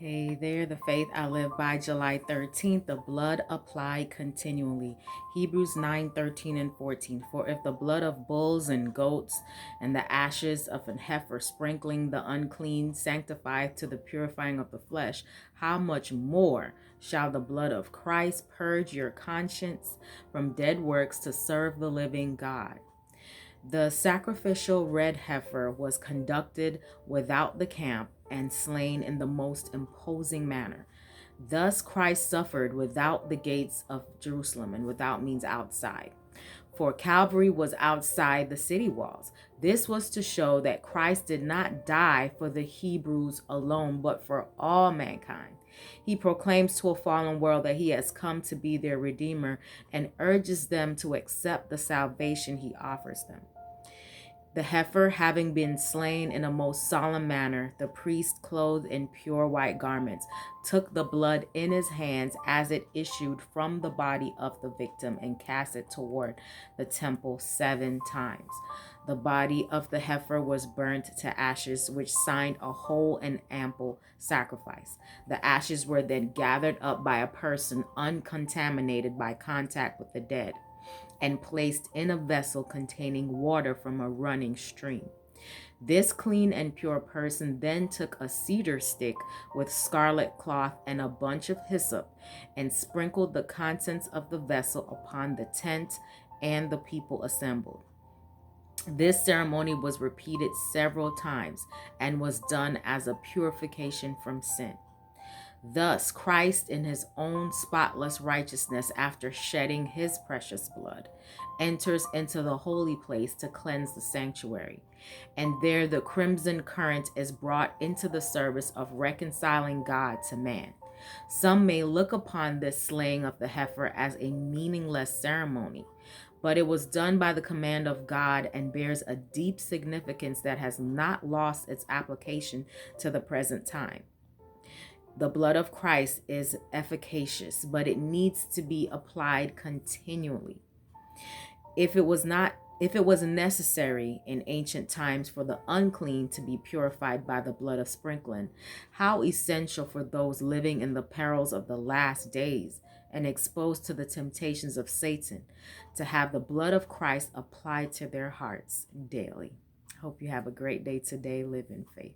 Hey there, the faith I live by, July 13th, the blood applied continually. Hebrews 9, 13 and 14. For if the blood of bulls and goats and the ashes of an heifer sprinkling the unclean sanctifieth to the purifying of the flesh, how much more shall the blood of Christ purge your conscience from dead works to serve the living God? The sacrificial red heifer was conducted without the camp and slain in the most imposing manner. Thus Christ suffered without the gates of Jerusalem, and without means outside. For Calvary was outside the city walls. This was to show that Christ did not die for the Hebrews alone, but for all mankind. He proclaims to a fallen world that he has come to be their Redeemer and urges them to accept the salvation he offers them. The heifer having been slain in a most solemn manner, the priest, clothed in pure white garments, took the blood in his hands as it issued from the body of the victim and cast it toward the temple 7 times. The body of the heifer was burnt to ashes, which signed a whole and ample sacrifice. The ashes were then gathered up by a person uncontaminated by contact with the dead, and placed in a vessel containing water from a running stream. This clean and pure person then took a cedar stick with scarlet cloth and a bunch of hyssop, and sprinkled the contents of the vessel upon the tent and the people assembled. This ceremony was repeated several times and was done as a purification from sin. Thus, Christ, in his own spotless righteousness, after shedding his precious blood, enters into the holy place to cleanse the sanctuary. And there the crimson current is brought into the service of reconciling God to man. Some may look upon this slaying of the heifer as a meaningless ceremony, but it was done by the command of God and bears a deep significance that has not lost its application to the present time. The blood of Christ is efficacious, but it needs to be applied continually. If it was necessary in ancient times for the unclean to be purified by the blood of sprinkling, how essential for those living in the perils of the last days and exposed to the temptations of Satan to have the blood of Christ applied to their hearts daily. Hope you have a great day today. Live in faith.